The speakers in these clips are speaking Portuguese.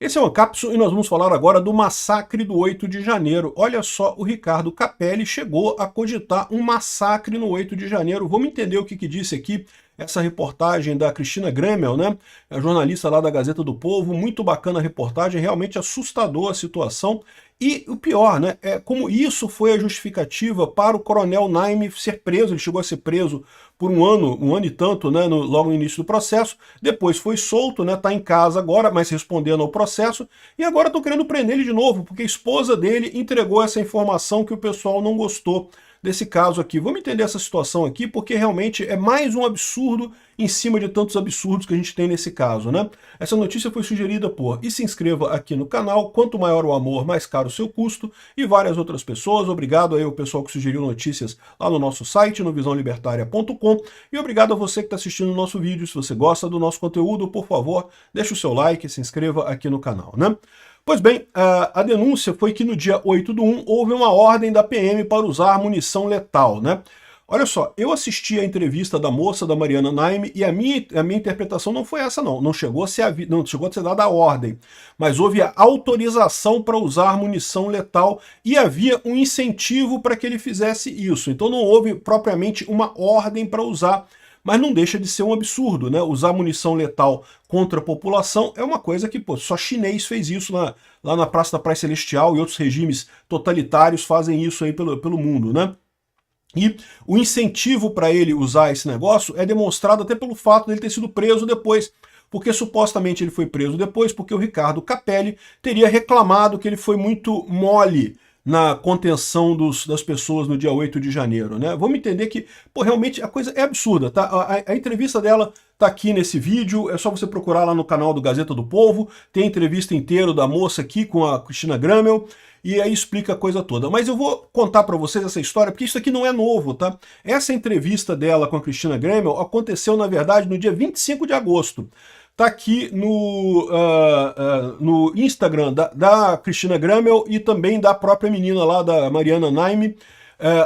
Esse é o Ancapso e nós vamos falar agora do massacre do 8 de janeiro. Olha só, o Ricardo Capelli chegou a cogitar um massacre no 8 de janeiro. Vamos entender o que disse aqui essa reportagem da Cristina Gremel, né? A jornalista lá da Gazeta do Povo. Muito bacana a reportagem, realmente assustador a situação. E o pior, né, é como isso foi a justificativa para o Coronel Naime ser preso. Ele chegou a ser preso por um ano e tanto, né, logo no início do processo. Depois foi solto, né, tá em casa agora, mas respondendo ao processo. E agora estão querendo prender ele de novo, porque a esposa dele entregou essa informação que o pessoal não gostou desse caso aqui. Vamos entender essa situação aqui, porque realmente é mais um absurdo em cima de tantos absurdos que a gente tem nesse caso, né? Essa notícia foi sugerida por E se inscreva aqui no canal, quanto maior o amor, mais caro o seu custo, e várias outras pessoas. Obrigado aí ao pessoal que sugeriu notícias lá no nosso site, no visãolibertaria.com, e obrigado a você que está assistindo o nosso vídeo. Se você gosta do nosso conteúdo, por favor, deixe o seu like e se inscreva aqui no canal, né? Pois bem, a denúncia foi que no dia 8/1 houve uma ordem da PM para usar munição letal, né? Olha só, eu assisti a entrevista da moça, da Mariana Naime, e a minha interpretação não foi essa não. Não chegou a ser dada a ordem, mas houve a autorização para usar munição letal e havia um incentivo para que ele fizesse isso. Então não houve propriamente uma ordem para usar. Mas não deixa de ser um absurdo, né? Usar munição letal contra a população é uma coisa que, pô, só chinês fez isso lá na Praça da Praia Celestial, e outros regimes totalitários fazem isso aí pelo mundo, né? E o incentivo para ele usar esse negócio é demonstrado até pelo fato dele ter sido preso depois, porque supostamente ele foi preso depois porque o Ricardo Capelli teria reclamado que ele foi muito mole na contenção das pessoas no dia 8 de janeiro, né? Vamos entender que, pô, realmente a coisa é absurda, tá? A entrevista dela tá aqui nesse vídeo, é só você procurar lá no canal do Gazeta do Povo, tem a entrevista inteira da moça aqui com a Cristina Gremel, e aí explica a coisa toda. Mas eu vou contar para vocês essa história, porque isso aqui não é novo, tá? Essa entrevista dela com a Cristina Gremel aconteceu, na verdade, no dia 25 de agosto. Tá aqui no Instagram da Cristina Gremel e também da própria menina lá, da Mariana Naime.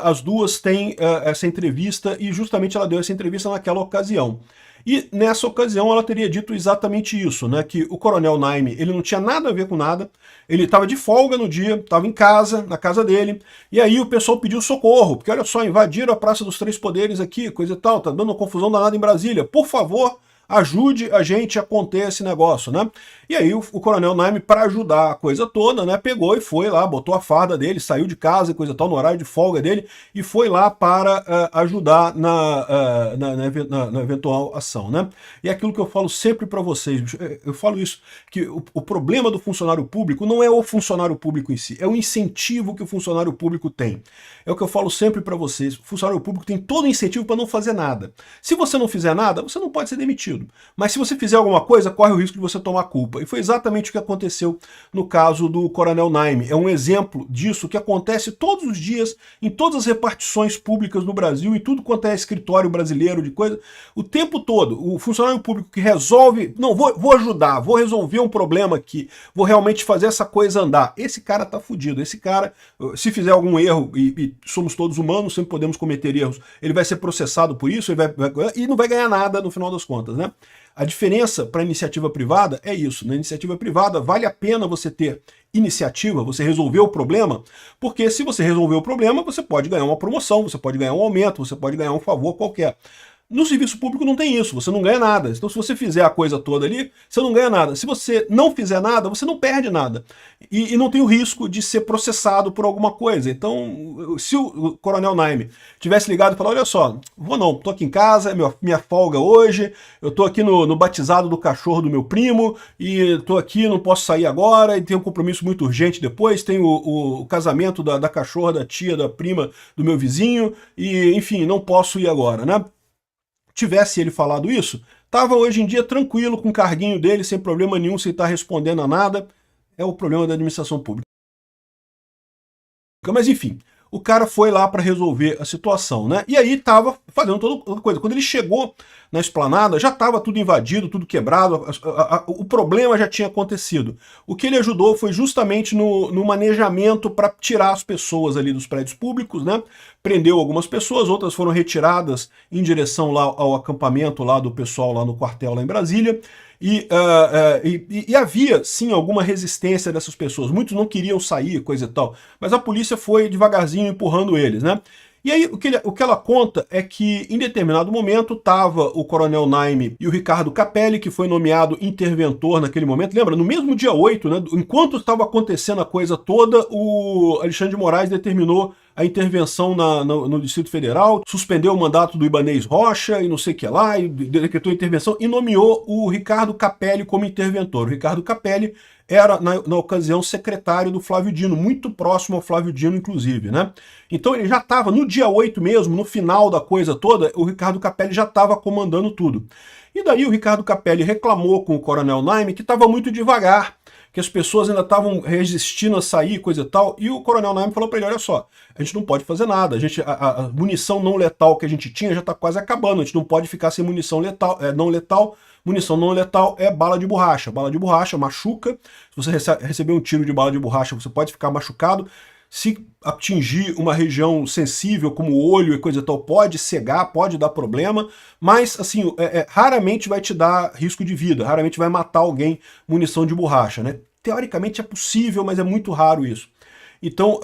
As duas têm essa entrevista e justamente ela deu essa entrevista naquela ocasião. E nessa ocasião ela teria dito exatamente isso, né? Que o Coronel Naime, ele não tinha nada a ver com nada, ele estava de folga no dia, estava em casa, na casa dele, e aí o pessoal pediu socorro, porque olha só, invadiram a Praça dos Três Poderes aqui, coisa e tal, tá dando uma confusão danada em Brasília, por favor, ajude a gente a conter esse negócio, né? E aí o Coronel Naime, para ajudar a coisa toda, né, pegou e foi lá, botou a farda dele, saiu de casa e coisa e tal, no horário de folga dele, e foi lá para ajudar na eventual ação, né? E é aquilo que eu falo sempre para vocês, eu falo isso, que o problema do funcionário público não é o funcionário público em si, é o incentivo que o funcionário público tem. É o que eu falo sempre para vocês, o funcionário público tem todo o incentivo para não fazer nada. Se você não fizer nada, você não pode ser demitido. Mas se você fizer alguma coisa, corre o risco de você tomar culpa. E foi exatamente o que aconteceu no caso do Coronel Naime. É um exemplo disso que acontece todos os dias, em todas as repartições públicas no Brasil, em tudo quanto é escritório brasileiro de coisa, o tempo todo. O funcionário público que resolve, não, vou ajudar, vou resolver um problema aqui, vou realmente fazer essa coisa andar. Esse cara tá fudido. Esse cara, se fizer algum erro, e somos todos humanos, sempre podemos cometer erros, ele vai ser processado por isso, e não vai ganhar nada no final das contas, né? A diferença para a iniciativa privada é isso. Na iniciativa privada vale a pena você ter iniciativa, você resolver o problema, porque se você resolver o problema, você pode ganhar uma promoção, você pode ganhar um aumento, você pode ganhar um favor qualquer. No serviço público não tem isso, você não ganha nada. Então se você fizer a coisa toda ali, você não ganha nada. Se você não fizer nada, você não perde nada. E não tem o risco de ser processado por alguma coisa. Então, se o Coronel Naime tivesse ligado e falado, olha só, vou não, tô aqui em casa, é minha folga hoje, eu tô aqui no batizado do cachorro do meu primo, e tô aqui, não posso sair agora, e tenho um compromisso muito urgente depois, tem o casamento da cachorra, da tia, da prima do meu vizinho, e enfim, não posso ir agora, né? Tivesse ele falado isso, estava hoje em dia tranquilo com o carguinho dele, sem problema nenhum, sem estar respondendo a nada. É o problema da administração pública. Mas enfim, o cara foi lá para resolver a situação, né? E aí estava fazendo toda a coisa. Quando ele chegou na esplanada, já estava tudo invadido, tudo quebrado, o problema já tinha acontecido. O que ele ajudou foi justamente no manejamento para tirar as pessoas ali dos prédios públicos, né? Prendeu algumas pessoas, outras foram retiradas em direção lá ao acampamento lá do pessoal lá no quartel lá em Brasília. E havia, sim, alguma resistência dessas pessoas. Muitos não queriam sair, coisa e tal. Mas a polícia foi devagarzinho empurrando eles, né? E aí, o que ela conta é que, em determinado momento, estava o Coronel Naime e o Ricardo Capelli, que foi nomeado interventor naquele momento. Lembra? No mesmo dia 8, né? Enquanto estava acontecendo a coisa toda, o Alexandre de Moraes determinou a intervenção no Distrito Federal, suspendeu o mandato do Ibanez Rocha e não sei o que lá, e decretou a intervenção e nomeou o Ricardo Capelli como interventor. O Ricardo Capelli era, na ocasião, secretário do Flávio Dino, muito próximo ao Flávio Dino, inclusive, né? Então ele já estava, no dia 8 mesmo, no final da coisa toda, o Ricardo Capelli já estava comandando tudo. E daí o Ricardo Capelli reclamou com o Coronel Naime que estava muito devagar, que as pessoas ainda estavam resistindo a sair, coisa e tal, e o Coronel Naime falou para ele, olha só, a gente não pode fazer nada, a munição não letal que a gente tinha já está quase acabando, a gente não pode ficar sem munição letal, não letal. Munição não letal é bala de borracha. Bala de borracha machuca. Se você receber um tiro de bala de borracha, você pode ficar machucado. Se atingir uma região sensível, como o olho e coisa e tal, pode cegar, pode dar problema, mas, assim, raramente vai te dar risco de vida, raramente vai matar alguém munição de borracha, né? Teoricamente é possível, mas é muito raro isso. Então,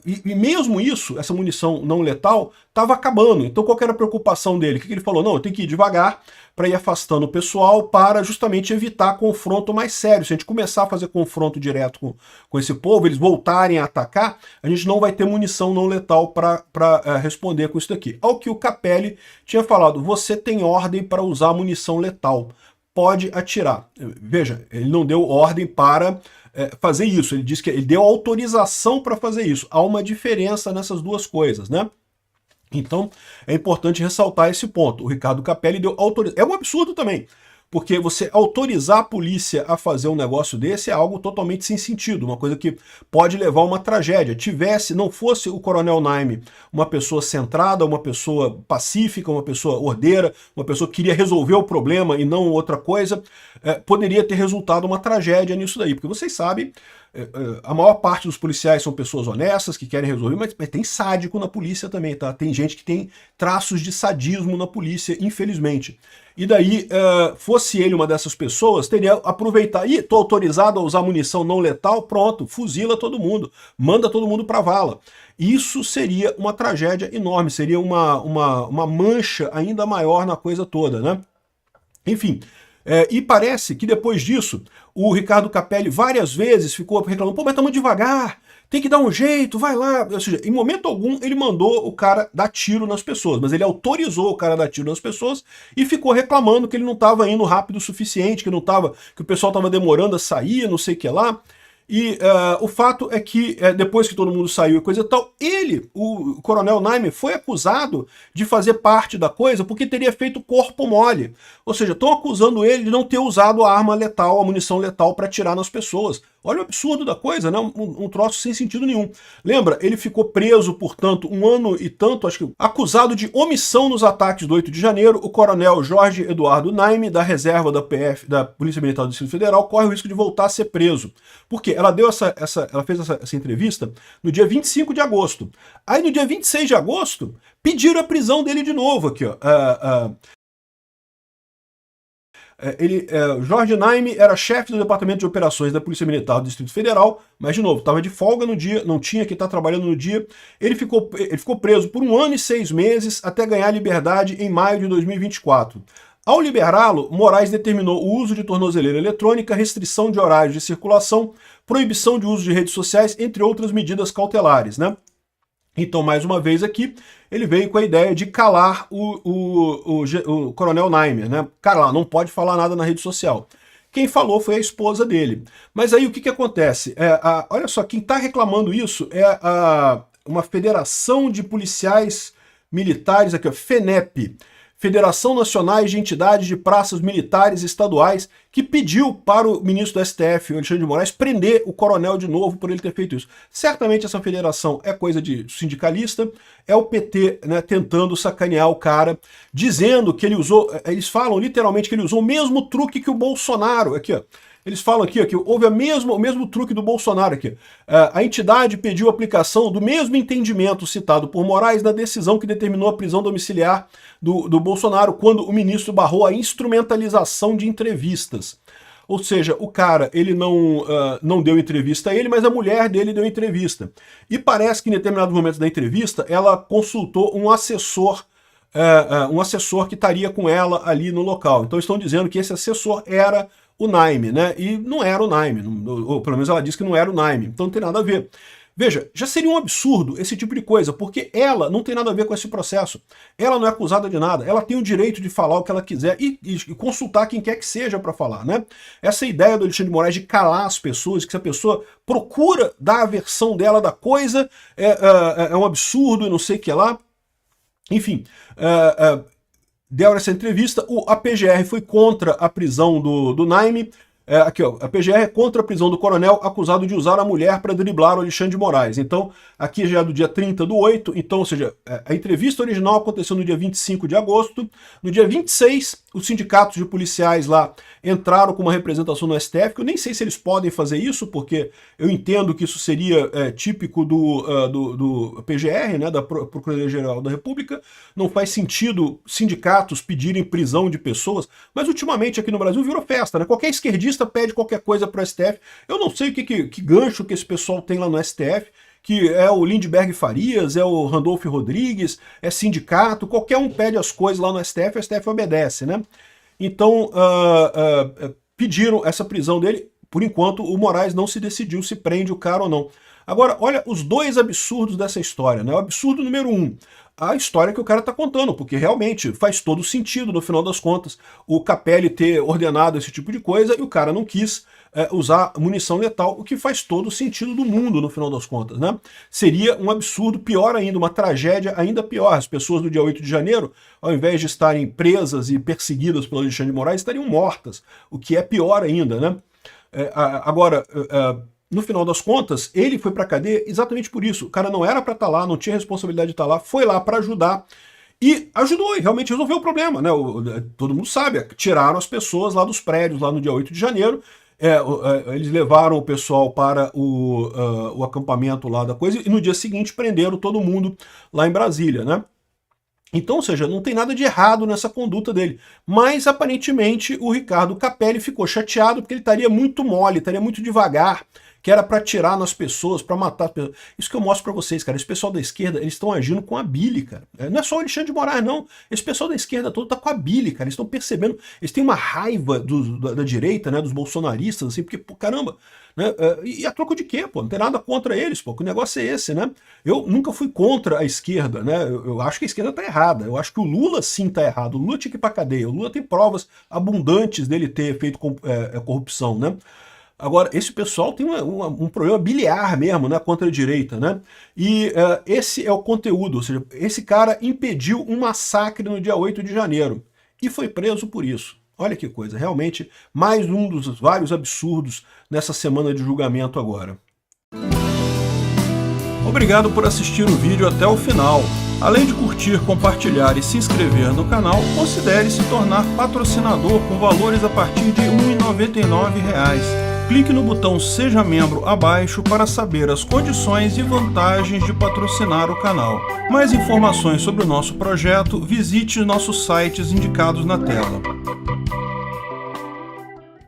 e mesmo isso, essa munição não letal, estava acabando. Então, qual que era a preocupação dele? O que ele falou? Não, eu tenho que ir devagar para ir afastando o pessoal para justamente evitar confronto mais sério. Se a gente começar a fazer confronto direto com esse povo, eles voltarem a atacar, a gente não vai ter munição não letal para responder com isso daqui. Ao que o Capelli tinha falado, você tem ordem para usar munição letal, pode atirar. Veja, ele não deu ordem para fazer isso, ele disse que ele deu autorização para fazer isso. Há uma diferença nessas duas coisas, né? Então, é importante ressaltar esse ponto. O Ricardo Capelli deu autorização. É um absurdo também, porque você autorizar a polícia a fazer um negócio desse é algo totalmente sem sentido, uma coisa que pode levar a uma tragédia. Não fosse o Coronel Naime uma pessoa centrada, uma pessoa pacífica, uma pessoa ordeira, uma pessoa que queria resolver o problema e não outra coisa, poderia ter resultado uma tragédia nisso daí, porque vocês sabem, a maior parte dos policiais são pessoas honestas, que querem resolver, mas tem sádico na polícia também, tá? Tem gente que tem traços de sadismo na polícia, infelizmente. E daí, fosse ele uma dessas pessoas, teria aproveitar, tô autorizado a usar munição não letal, pronto, fuzila todo mundo, manda todo mundo pra vala. Isso seria uma tragédia enorme, seria uma mancha ainda maior na coisa toda, né? Enfim, e parece que depois disso, o Ricardo Capelli várias vezes ficou reclamando, pô, mas tá muito devagar, tem que dar um jeito, vai lá. Ou seja, em momento algum ele mandou o cara dar tiro nas pessoas, mas ele autorizou o cara a dar tiro nas pessoas e ficou reclamando que ele não estava indo rápido o suficiente, que o pessoal estava demorando a sair, não sei o que lá. E o fato é que depois que todo mundo saiu e coisa e tal, o Coronel Naime, foi acusado de fazer parte da coisa porque teria feito corpo mole. Ou seja, estão acusando ele de não ter usado a arma letal, a munição letal para atirar nas pessoas. Olha o absurdo da coisa, né? Um troço sem sentido nenhum. Lembra, ele ficou preso, portanto, 1 ano e tanto, acho que, acusado de omissão nos ataques do 8 de janeiro. O coronel Jorge Eduardo Naime, da reserva da PF, da Polícia Militar do Distrito Federal, corre o risco de voltar a ser preso. Por quê? Ela fez essa entrevista no dia 25 de agosto. Aí no dia 26 de agosto, pediram a prisão dele de novo aqui, ó. Jorge Naime era chefe do Departamento de Operações da Polícia Militar do Distrito Federal, mas, de novo, estava de folga no dia, não tinha que estar trabalhando no dia. Ele ficou preso por 1 ano e 6 meses até ganhar liberdade em maio de 2024. Ao liberá-lo, Moraes determinou o uso de tornozeleira eletrônica, restrição de horários de circulação, proibição de uso de redes sociais, entre outras medidas cautelares, né? Então, mais uma vez aqui, ele veio com a ideia de calar o Coronel Naime, né? Cara, não pode falar nada na rede social. Quem falou foi a esposa dele. Mas aí o que acontece? Olha só, quem está reclamando isso é uma federação de policiais militares, aqui, ó, FENEP, Federação Nacional de Entidades de Praças Militares Estaduais, que pediu para o ministro do STF, Alexandre de Moraes, prender o coronel de novo por ele ter feito isso. Certamente essa federação é coisa de sindicalista, é o PT, né, tentando sacanear o cara, dizendo que ele usou, eles falam literalmente que ele usou o mesmo truque que o Bolsonaro, aqui ó, Eles falam aqui ó, que houve o mesmo truque do Bolsonaro aqui. A entidade pediu a aplicação do mesmo entendimento citado por Moraes na decisão que determinou a prisão domiciliar do Bolsonaro, quando o ministro barrou a instrumentalização de entrevistas. Ou seja, o cara, ele não deu entrevista a ele, mas a mulher dele deu entrevista. E parece que em determinados momentos da entrevista, ela consultou um assessor que estaria com ela ali no local. Então estão dizendo que esse assessor era o Naime, né? E não era o Naime, ou pelo menos ela disse que não era o Naime, então não tem nada a ver. Veja, já seria um absurdo esse tipo de coisa, porque ela não tem nada a ver com esse processo. Ela não é acusada de nada, ela tem o direito de falar o que ela quiser e consultar quem quer que seja para falar, né? Essa ideia do Alexandre de Moraes de calar as pessoas, que se a pessoa procura dar a versão dela da coisa, é um absurdo e não sei o que lá. Enfim, deram essa entrevista, a PGR foi contra a prisão do Naime. Aqui, ó, a PGR é contra a prisão do coronel acusado de usar a mulher para driblar o Alexandre de Moraes. Então, aqui já é do dia 30/8, então, ou seja, a entrevista original aconteceu no dia 25 de agosto. No dia 26, os sindicatos de policiais lá entraram com uma representação no STF, que eu nem sei se eles podem fazer isso, porque eu entendo que isso seria típico do PGR, né, da Procuradoria-Geral da República. Não faz sentido sindicatos pedirem prisão de pessoas, mas ultimamente aqui no Brasil virou festa, né? Qualquer esquerdista pede qualquer coisa para o STF. Eu não sei que gancho que esse pessoal tem lá no STF, que é o Lindbergh Farias, é o Randolfo Rodrigues, é sindicato, qualquer um pede as coisas lá no STF, o STF obedece, né? Então, pediram essa prisão dele. Por enquanto, o Moraes não se decidiu se prende o cara ou não. Agora, olha os dois absurdos dessa história, né? O absurdo número 1, a história que o cara está contando, porque realmente faz todo sentido, no final das contas, o Capelli ter ordenado esse tipo de coisa e o cara não quis usar munição letal, o que faz todo o sentido do mundo, no final das contas, né? Seria um absurdo, pior ainda, uma tragédia ainda pior. As pessoas do dia 8 de janeiro, ao invés de estarem presas e perseguidas pelo Alexandre de Moraes, estariam mortas, o que é pior ainda, né? Agora, no final das contas, ele foi pra cadeia exatamente por isso. O cara não era pra estar lá, não tinha responsabilidade de estar lá, foi lá pra ajudar e ajudou, e realmente resolveu o problema, né? Todo mundo sabe, tiraram as pessoas lá dos prédios, lá no dia 8 de janeiro, eles levaram o pessoal para o acampamento lá da coisa, e no dia seguinte prenderam todo mundo lá em Brasília, né? Então, ou seja, não tem nada de errado nessa conduta dele. Mas, aparentemente, o Ricardo Capelli ficou chateado porque ele estaria muito mole, estaria muito devagar, que era para atirar nas pessoas, para matar as pessoas. Isso que eu mostro para vocês, cara. Esse pessoal da esquerda, eles estão agindo com a bile, cara. Não é só o Alexandre de Moraes, não. Esse pessoal da esquerda todo tá com a bile, cara. Eles estão percebendo, eles têm uma raiva da direita, né, dos bolsonaristas, assim, porque, pô, caramba, né? E a troco de quê, pô? Não tem nada contra eles, pô. O negócio é esse, né? Eu nunca fui contra a esquerda, né? Eu acho que a esquerda tá errada. Eu acho que o Lula sim tá errado. O Lula tinha que ir pra cadeia. O Lula tem provas abundantes dele ter feito corrupção, né? Agora, esse pessoal tem um problema biliar mesmo, né, contra a direita, né? E esse é o conteúdo, ou seja, esse cara impediu um massacre no dia 8 de janeiro e foi preso por isso. Olha que coisa, realmente mais um dos vários absurdos nessa semana de julgamento agora. Obrigado por assistir o vídeo até o final. Além de curtir, compartilhar e se inscrever no canal, considere se tornar patrocinador com valores a partir de R$ 1,99. Clique no botão Seja Membro abaixo para saber as condições e vantagens de patrocinar o canal. Mais informações sobre o nosso projeto, visite nossos sites indicados na tela.